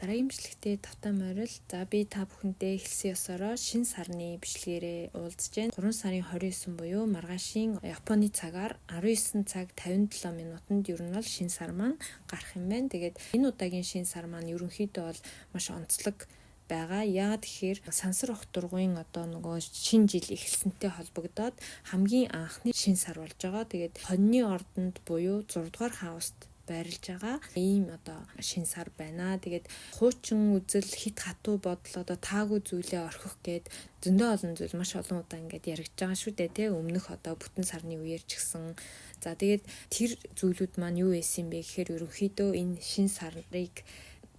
Дараагийн бичлэгтээ тавтай морил. За би та бүхэнтэй эхэлсэн ёсороо шинэ сарны бичлэгээрээ уулзж байна. 3 сарын 29 буюу маргаашийн Японы цагаар 19 цаг 57 минутанд ер нь бол шинэ сар маань гарах юм байна. Тэгээд энэ удаагийн шинэ сар маань ерөнхийдөө бол маш онцлог байгаа. Яагаад гэхээр сансар ох дургуйн нөгөө шинэ жил эхэлсэнтэй холбогдоод хамгийн анхны шинэ сар болж байгаа. Тэгээд хоньны ордонд буюу 6 дугаар хауст байрлаж байгаа ийм шинэ сар байна. Тэгээд хуучин үзэл хит хатуу бодол таагүй зүйлээ орхих гээд зөндөө олон зүйл маш олон удаа ингээд яригдж байгаа шүү дээ тий. Өмнөх бүтэн сарны үеэр ч гэсэн. За тэгээд тэр зүйлүүд маань юу байсан бэ гэхээр ерөнхийдөө энэ шинэ сарыг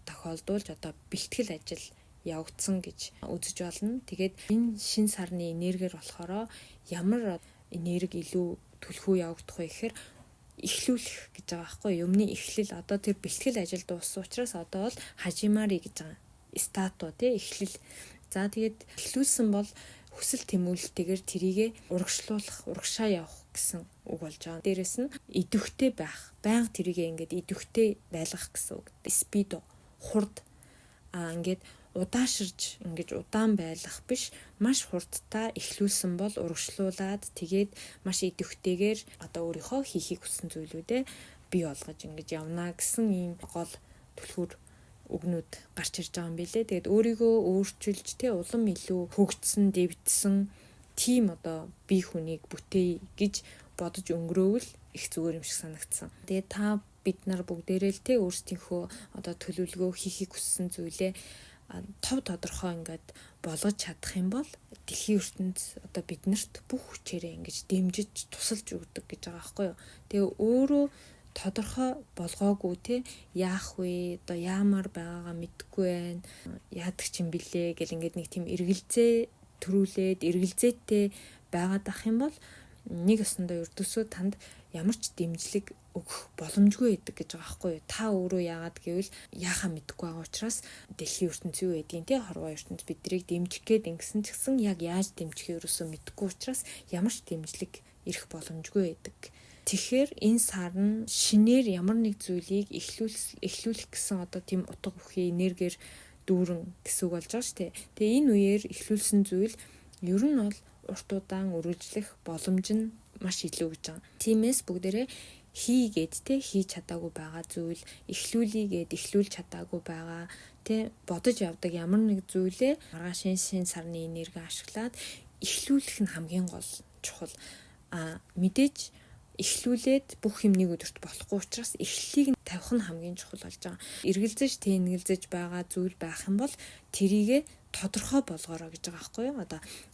тохиолдуулж бэлтгэл ажил явагдсан гэж үзэж болно. Тэгээд энэ шинэ сарны энергиэр болохоор ямар энерги илүү түлхүү явагдах вэ гэхээр эхлүүлэх гэж байгаа байхгүй юмны эхлэл тэр бэлтгэл ажил дууссан учраас бол хажимари гэж байгаа стату тий эхлэл. За тэгээд эхлүүлсэн бол хүсэл тэмүүлэлтэйгээр тэрийгэ урагшаа явах гэсэн үг болж байгаа. Дээрэс нь идэвхтэй байх, байнга тэрийгэ ингээд идэвхтэй байлгах гэсэн үг. Спидо хурд ингээд удааширж ингэж удаан байлгах биш, маш хурдтай эхлүүлсэн бол урагшлуулад тэгээд маш идэвхтэйгээр өөрийнхөө хийхийг хүссэн зүйлүүдээ бий болгож ингэж явна гэсэн ийм гол түлхүүр үгнүүд гарч ирж байгаа юм билэ. Тэгээд өөрийгөө өөрчилж улам илүү хөгжсөн, дэвдсэн тийм бие хүнийг бүтээе гэж бодож өнгөрөөвөл их зүгээр юм шиг санагдсан. Тэгээд та бид нар бүгдээрээ л өөрсдийнхөө төлөвлөгөө хийхийг хүссэн зүйлээ тодорхой ингээд болгож чадах юм бол дэлхийн ертөнд биднэрт бүх хүчээрээ ингэж дэмжиж тусалж өгдөг гэж байгаа байхгүй юу. Тэгээ өөрөө тодорхой болгоогүй яах вэ? Яамаар байгаагаа мэдэхгүй байна. Яадаг ч юм блэ гэл ингээд нэг тийм эргэлзээ төрүүлээд эргэлзээтэй байгаад ах юм бол нэг өсөндөө ердөөсөө танд ямар ч дэмжлэг өгөх боломжгүй байдаг гэж байгаа байхгүй юу. Та өөрөө яагаад гэвэл яахаа мэдэхгүй байгаа учраас дэлхийн ертөнцийн юу гэдгийг хорвоо ертөнд биднийг дэмжих гээд ингэсэн ч гэсэн яг яаж дэмжихээ ерөөсөө мэдэхгүй учраас ямар ч дэмжлэг ирэх боломжгүй байдаг. Тэгэхээр энэ сар нь шинээр ямар нэг зүйлийг эхлүүлэх гэсэн тийм утга бүхий энергиэр дүүрэн гэсэн үг болж байгаа шүү дээ. Тэгээ энэ үеэр эхлүүлсэн зүйл ер нь бол урт удаан үргэлжлэх боломж нь маш илүү гэж байгаа. Тиймээс бүгдээрээ хийгээд хийж чадаагүй байгаа зүйл эхлүүлээгээд эхлүүлж чадаагүй байгаа бодож явдаг ямар нэг зүйлээ маргаашийн шинэ сарны энерги ашиглаад эхлүүлэх нь хамгийн гол чухал. Мэдээж эхлүүлээд бүх юм нэг өдөрт болохгүй учраас эхлэлийг тавих нь хамгийн чухал болж байгаа. Эргэлзэж тэнгэлзэж байгаа зүйл байх юм бол тэрийгэ тодорхой болгоорой гэж байгаа байхгүй юу?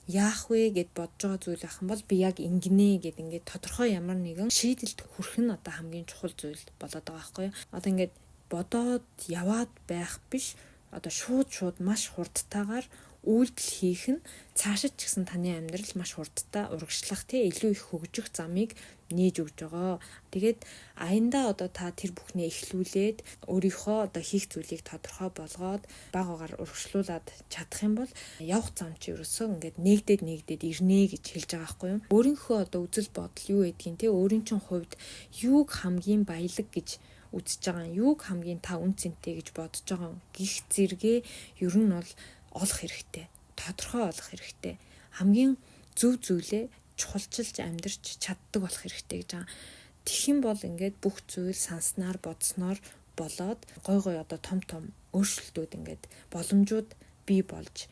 Яах вэ гэд бодож байгаа зүйл байх юм бол би яг ингэнэ гэд ингээд тодорхой ямар нэгэн шийдэлд хүрэх нь хамгийн чухал зүйл болоод байгаа байхгүй юу? Ингээд бодоод яваад байх биш. Шууд маш хурдтайгаар үйлдэл хийх нь цаашид ч гэсэн таны амьдрал маш хурдтай урагшлах илүү их хөгжих замыг нээж өгж байгаа. Тэгээд аяндаа та тэр бүхнээ эхлүүлээд өөрийнхөө хийх зүйлийг тодорхой болгоод багаагаар урагшлуулад чадах юм бол явах зам чи ерөөсөө ингээд нэгдээд ирнэ гэж хэлж байгаа байхгүй юу? Өөрийнхөө үзэл бодол юу гэдгийг өөрийн чинь хувьд юуг хамгийн баялаг гэж үзэж байгаа юм, юуг хамгийн та үн цэнтэй гэж бодож байгаа юм гих зэрэгээ ер нь бол олох хэрэгтэй. Тодорхой олох хэрэгтэй. Хамгийн зөв зүйлээ чухалчилж амьдарч чаддаг болох хэрэгтэй гэж байгаа. Тэгэх юм бол ингээд бүх зүйл санснаар бодсноор болоод гой том өөрчлөлтүүд ингээд боломжууд бий болж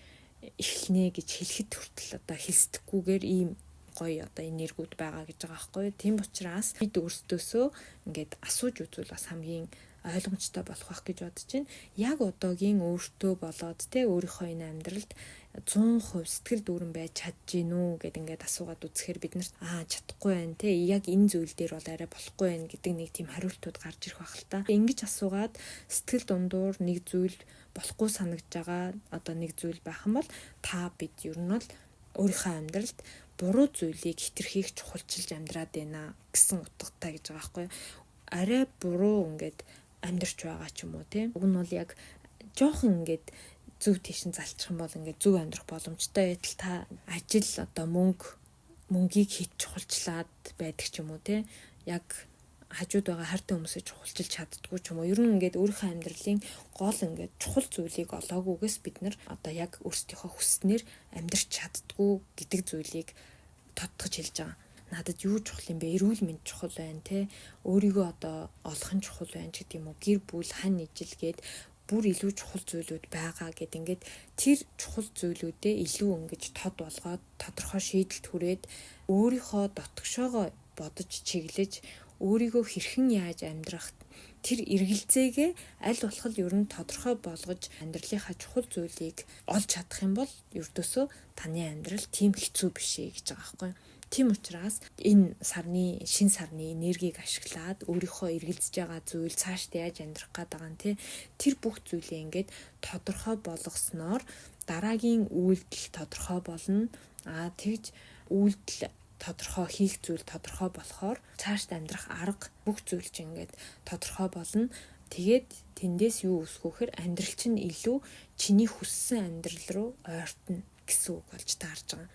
эхлэнэ гэж хэлэхэд хүртэл хэлсдэггүйгээр ийм гоё энергиуд байгаа гэж байгаа байхгүй юу. Тийм учраас бид өөрсдөөсөө ингээд асууж үзвэл бас хамгийн ойлгомжтой болох байх гэж бодож байна. Яг одоогийн өөртөө болоод өөрийнхөө энэ амьдралд 100% сэтгэл дүүрэн байж чадж гинүү гэд ингээд асуугаад үзэхээр биднэрт чадахгүй байна яг энэ зүйл дээр бол арай болохгүй байна гэдэг нэг тийм хариултууд гарч ирэх байх л та. Ингэж асуугаад сэтгэл дундуур нэг зүйл болохгүй санагдж байгаа нэг зүйл байх юм бол бид ер нь бол өөрийнхөө амьдралд буруу зүйлийг хэтэрхийх чухалчилж амьдраад байна гэсэн утгатай гэж байгаа байхгүй юу. Арай буруу ингээд амьдарч байгаа ч юм уу Уг нь бол яг жоохон ингээд зөв тийшин залчих юм бол ингээд зөв амьдрах боломжтой байтал та ажил мөнгийг хийж чухалчлаад байдаг ч юм уу Яг хажууд байгаа хайртай хүмүүсээ чухалчилж чаддгүй ч юм уу. Ер нь ингээд өөрийнхөө амьдралын гол ингээд чухал зүйлийг олоогүйгээс бид нар одоо яг өөрсдийнхөө хүснээр амьдрч чаддгүй гэдэг зүйлийг тодтогч хэлж байгаа. Надад юу чухал юм бэ? Эрүүл мэнд чухал байна те. Өөрийгөө одоо олох нь чухал байна ч гэдэг юм уу. Гэр бүл, хань ижил гээд бүр илүү чухал зүйлүүд байгаа гэд ингээд тэр чухал зүйлүүдээ илүү ингэж тод болгоод тодорхой шийдэлт хүрээд өөрийнхөө дотгошоогоо бодож чиглэж өөрийгөө хэрхэн яаж амьдрах тэр эргэлзээгээ аль болох ер нь тодорхой болгож амьдралынхаа чухал зүйлийг олж чадах юм бол ердөөсөө таны амьдрал тийм хэцүү биш ээ гэж байгаа байхгүй. Тийм учраас энэ шинэ сарны энергийг ашиглаад өөрийнхөө эргэлзэж байгаа зүйл цаашдаа яаж амьдрах гээд байгаа нь тэр бүх зүйлээ ингээд тодорхой болгосноор дараагийн үйлдэл тодорхой болно. Тэгж үйлдэл тодорхой хийх зүйл тодорхой болохоор цаашд амьдрах арга бүх зүйл чинь ингээд тодорхой болно. Тэгээд тэндээс юу өсгөхөөр амьдрал чинь илүү чиний хүссэн амьдрал руу ойртно гэсэн үг болж таарж байгаа.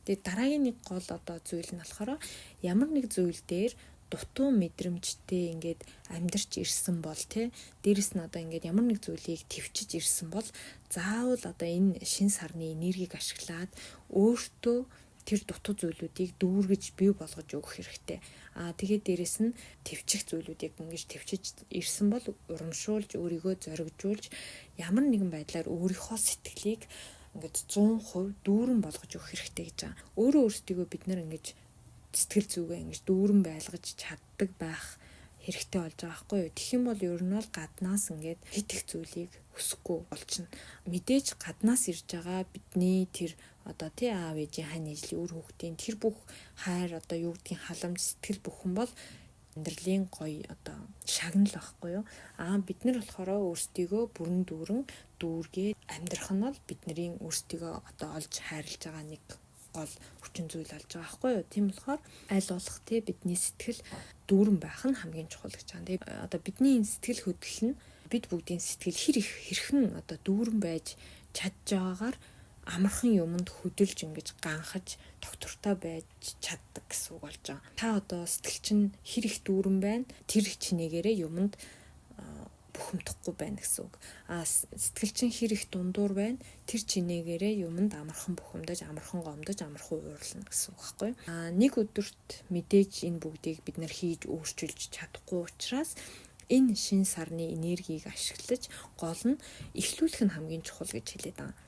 Тэгээд дараагийн нэг гол одоо зүйл нь болохоор ямар нэг зүйл дээр дутуу мэдрэмжтэй ингээд амьдарч ирсэн бол дээрэс нь одоо ингээд ямар нэг зүйлийг твчиж ирсэн бол заавал одоо энэ шинэ сарны энергийг ашиглаад өөртөө тэр дутуу зүйлүүдийг дүүргэж бий болгож өгөх хэрэгтэй. Тэгээд дээрэс нь твчих зүйлүүдийг ингэж твчиж ирсэн бол урамшуулж өөрийгөө зоригжуулж ямар нэгэн байдлаар өөрийнхөө сэтгэлийг ингээд 100% дүүрэн болгож өгөх хэрэгтэй гэж байгаа. Өөрөө өөрсдийгөө бид нар ингэж сэтгэл зүгээ ингэж дүүрэн байлгаж чаддаг байх хэрэгтэй болж байгаа байхгүй юу. Тэгэх юм бол ер нь бол гаднаас ингээд хит их зүйлийг өсөхгүй болчихно. Мэдээж гаднаас ирж байгаа бидний тэр одоо аав ээжийн хань ижлийн үр хүүхдийн тэр бүх хайр одоо юу гэдгийг халамж сэтгэл бүхэн бол амьдралын гоё одоо шагнал байхгүй юу. Бид нар болохоор өөрсдийгөө бүрэн дүүргээ амьдрах нь бол бидний өөрсдийгөө одоо олж хайрлаж байгаа нэг гол хүчин зүйл болж байгаа байхгүй юу. Тийм болохоор аль болох бидний сэтгэл дүүрэн байх нь хамгийн чухал гэж байгаа. Одоо бидний сэтгэл хөдлөл нь бид бүгдийн сэтгэл хэрхэн одоо дүүрэн байж чадж байгаагаар амархан юмд хөдөлж ингэж ганхаж доктортой байж чаддаг гэсэн үг болж байгаа. Та одоо сэтгэл чинь хэр их дүүрэн байна тэр чинээгээрээ юмд бухимдахгүй байна гэсэн үг. Сэтгэл чинь хэр их дундуур байна тэр чинээгээрээ юмд амархан бухимдаж, амархан гомдож, амархан уурлана гэсэн үг байхгүй. Нэг өдөрт мэдээж энэ бүгдийг бид нар хийж өөрчилж чадахгүй учраас энэ шинэ сарны энергийг ашиглаж гол нь эхлүүлэх нь хамгийн чухал гэж хэлээд байгаа.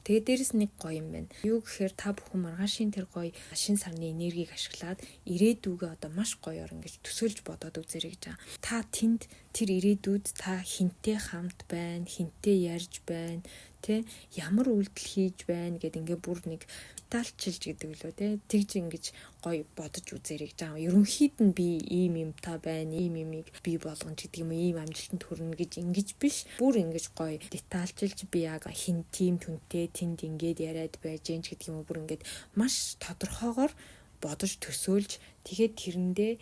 Тэгээд дээрэс нэг гоё юм байна. Юу гэхээр та бүхэн маргаашийн тэр гоё шинэ сарны энергийг ашиглаад ирээдүгөө одоо маш гоёор ингэж төсөөлж бодоод үзээрэй гэж байгаа. Та тэнд тэр ирээдүйд та хинтээ хамт байна, хинтээ ярьж байна, ямар үйлдэл хийж байна гэд ингээ бүр нэг детальчилж гэдэг лөө тэгж ингэж гоё бодож үзээрэй гэж байгаа. Ерөнхийд нь би ийм юмтай байна, ийм юмыг бий болгоно гэдэг юм, ийм амжилтанд хүрнэ гэж ингэж биш. Бүр ингэж гоё детальчилж би яг хин тим түнтэй тэнд ингээд яриад байж гэн гэдэг юм бүр ингээд маш тодорхойгоор бодож төсөөлж тэгээд тэрэндээ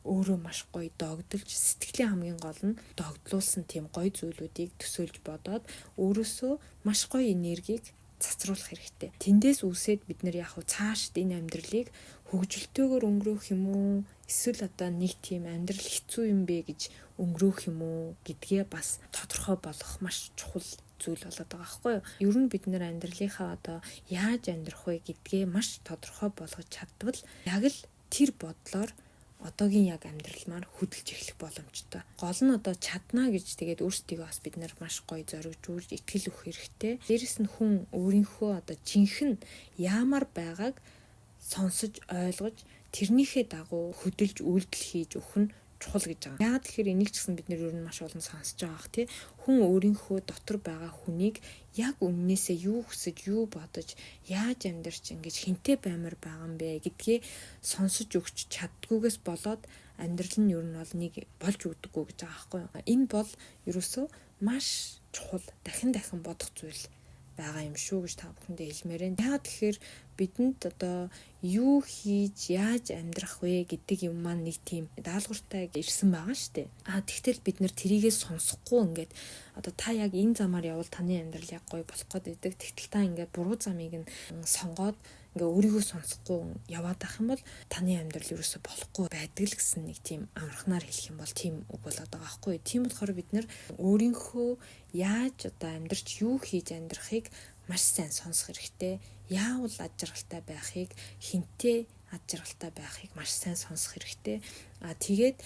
өөрөө маш гоё догдолж сэтгэлийн хамгийн гол нь догдлуулсан тийм гоё зүйлүүдийг төсөөлж бодоод өөрөөсөө маш гоё энергийг цацруулах хэрэгтэй. Тэндээс үсээд бид нар яг цаашд энэ амьдралыг хөгжилтэйгээр өнгөрөөх юм уу? Эсвэл одоо нэг тийм амьдрал хэцүү юм бэ гэж өнгөрөөх юм уу гэдгээ бас тодорхой болгох маш чухал зүйл болоод байгаа байхгүй юу? Ер нь бид нар амьдралынхаа одоо яаж амьдрах вэ гэдгээ маш тодорхой болгож чадвал яг л тэр бодлоор одоогийн яг амьдрал маань хөдөлж эхлэх боломжтой. Гол нь одоо чадна гэж тэгээд өөрсдийгөө бас бид нар маш гоё зоригжуулж итгэл өгөх хэрэгтэй. Дээрэс нь хүн өөрийнхөө одоо жинхэнэ яамаар байгааг сонсож ойлгож тэрнийхээ дагуу хөдөлж үйлдэл хийж өгөх нь чухал гэж байгаа. Яагаад тэгэхээр энийг ч гэсэн бид нэр ер нь маш олон сонсож байгаа бах тий. Хүн өөрийнхөө дотор байгаа хүнийг яг үннээсээ юу хүсэж, юу бодож, яаж амьдарч ингэж хинтээ баймар байгаа юм бэ гэдгээ сонсож өгч чаддгүйгээс болоод амьдрал нь ер нь бол нэг болж өгдөггүй гэж байгаа байхгүй юу. Энэ бол ерөөсөө маш чухал дахин бодох зүйл байгаа юм шүү гэж та бүхэндээ хэлмээр байна. Яагаад тэгэхээр бидэнд одоо юу хийж яаж амьдрах вэ гэдэг юм маань нэг тийм даалгавартай ирсэн байгаа шүү дээ. Тэгтэл бид нэр тэрийгээ сонсохгүй ингээд одоо та яг энэ замаар явбал таны амьдрал яг гоё болох гэдэг. Тэгтэл та ингээд буруу замыг нь сонгоод ингээ өөрийгөө сонсохгүй яваад байх юм бол таны амьдрал ерөөсөй болохгүй байдаг л гэсэн нэг тийм амархнаар хэлэх юм бол тийм үг болоод байгаа байхгүй. Тийм болохоор бид нэр өөрийнхөө яаж одоо амьдрч юу хийж амьдрахыг маш сайн сонсох хэрэгтэй. Яавал аж аргалтай байхыг, хинтээ аж аргалтай байхыг маш сайн сонсох хэрэгтэй. Тэгээд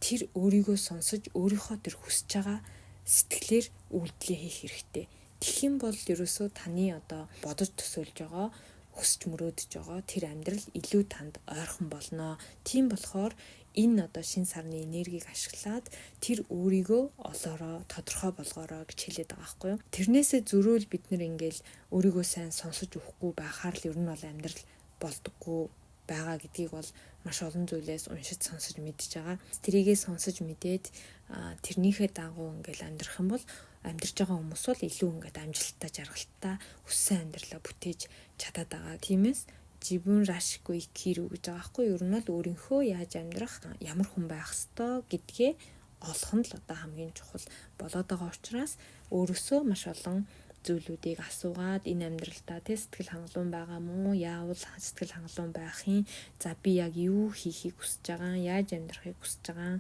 тэр өөрийгөө сонсож өөрийнхөө тэр хүсэж байгаа сэтгэлээр үйлдэл хийх хэрэгтэй. Тэгэх юм бол ерөөсөө таны одоо бодож төсөөлж байгаа хүсч мөрөөдөж байгаа тэр амьдрал илүү танд ойрхон болно. Тийм болохоор энэ одоо шинэ сарны энергийг ашиглаад тэр өөрийгөө олоороо, тодорхой болгоороо гэж хэлээд байгаа байхгүй юу. Тэрнээсээ зөрөөл бид нэр ингээл өөрийгөө сайн сонсож өгөхгүй байхаар л ер нь бол амьдрал болдоггүй байгаа гэдгийг бол маш олон зүйлээс уншиж сонсож мэдж байгаа. Тэрийгээ сонсож мэдээд тэрнийхээ дагуу ингээл амьдрах юм бол амьдарч байгаа хүмүүс бол илүү ингээд амжилттай, жаргалтай хүссэн амьдралаа бүтээж чадаад байгаа. Тиймээс жибүн рашгүй кирүү гэж байгаа байхгүй юу? Ер нь бол өөрийнхөө яаж амьдрах, ямар хүн байх ёстой гэдгээ олох нь л одоо хамгийн чухал болоод байгаа учраас өөрөөсөө маш олон зүйлүүдийг асуугаад энэ амьдралдаа сэтгэл хангалуун байгаа мó, яавал сэтгэл хангалуун байх юм, за би яг юу хийхийг хүсэж байгаа, яаж амьдрахыг хүсэж байгаа,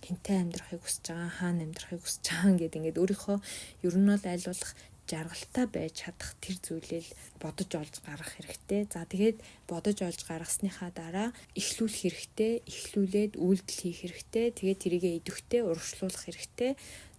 хинтээ амьдрахыг хүсэж байгаа, хаана амьдрахыг хүсэж байгаа гэдэг ингээд өөрийнхөө ер нь бол аль болох жаргалтай байж чадах тэр зүйлэл бодож олж гаргах хэрэгтэй. За тэгээд бодож олж гаргасныхаа дараа эхлүүлэх хэрэгтэй, эхлүүлээд үйлдэл хийх хэрэгтэй. Тэгээд тэрийгэ идэвхтэй урагшлуулах хэрэгтэй.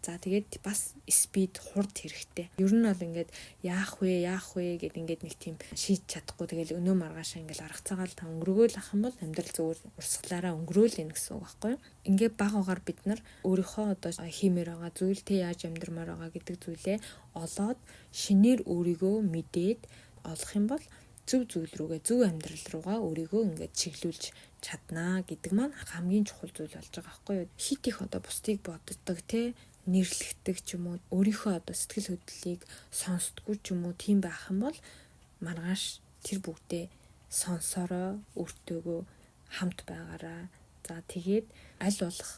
За тэгээд бас спид хурд хэрэгтэй. Ер нь бол ингээд яах вэ гэд ингээд нэг тийм шийдэж чадахгүй тэгэл өнөө маргаашаа ингээд арга цагаал та өнгөрөөл ах юм бол амьдрал зүгээр урсгалаараа өнгөрөөл гэсэн үг байхгүй юу? Ингээд баг агаар бид нар өөрийнхөө одоо хиймээр байгаа зүйл тэ яаж амьдрмаар байгаа гэдэг зүйлээ олоод шинээр өөрийгөө мэдээд олох юм бол зөв зүйл рүүгээ, зөв амьдрал руугаа өөрийгөө ингээд чиглүүлж чаднаа гэдэг маань хамгийн чухал зүйл болж байгаа байхгүй юу? Хит их одоо бусдыг боддог те нэрлэгдэг ч юм уу өөрийнхөө одоо сэтгэл хөдлөлийг сонсдгүй ч юм уу тийм байх юм бол маргааш тэр бүгдээ сонсороо өөртөөгөө хамт байгаараа. За тэгээд аль болох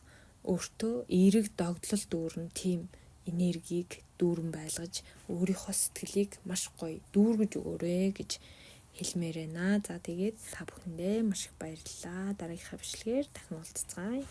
өөртөө эерэг догдлол дүүрэн тийм энергийг дүүрэн байлгаж өөрийнхөө сэтгэлийг маш гоё дүүргэж өгөөрэй гэж хэлмээр байна. За тэгээд та бүхэндээ маш их баярлалаа. Дараагийнхаа бичлэгээр дахин уулзцгаая.